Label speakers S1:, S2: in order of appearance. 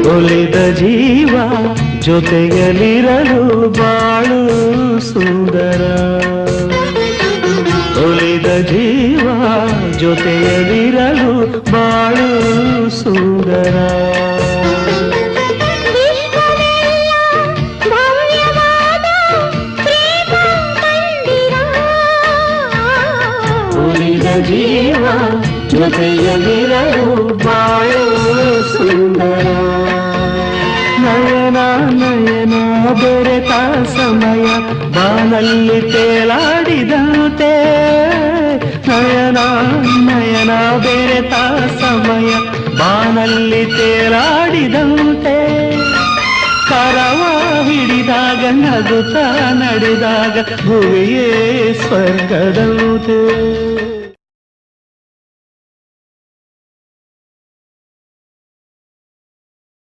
S1: ಒಲಿದ ಜೀವ ಜೊತೆಯಲಿರಲು ಬಾಳು ಸುಂದರ. ಒಲಿದ ಜೀವ ಜೊತೆಯಲಿರಲು ಬಾಳು ಸುಂದರ. ಒಲಿದ ಜೀವ ಜೊತೆಯಲಿರಲು ಬಾಳು ಸುಂದರ. ನಯನ ನಯನ ಬೆರೆತ ಸಮಯ ಬಾನಲ್ಲಿ ತೇಲಾಡಿದಂತೆ. ನಯನ ನಯನ ಬೆರೆತ ಸಮಯ ಬಾನಲ್ಲಿ ತೇಲಾಡಿದಂತೆ. ಕರವ ಹಿಡಿದಾಗ ನಗುತ್ತಾ ನಡೆದಾಗ ಭುವಿಯೇ ಸ್ವರ್ಗದಂತೆ.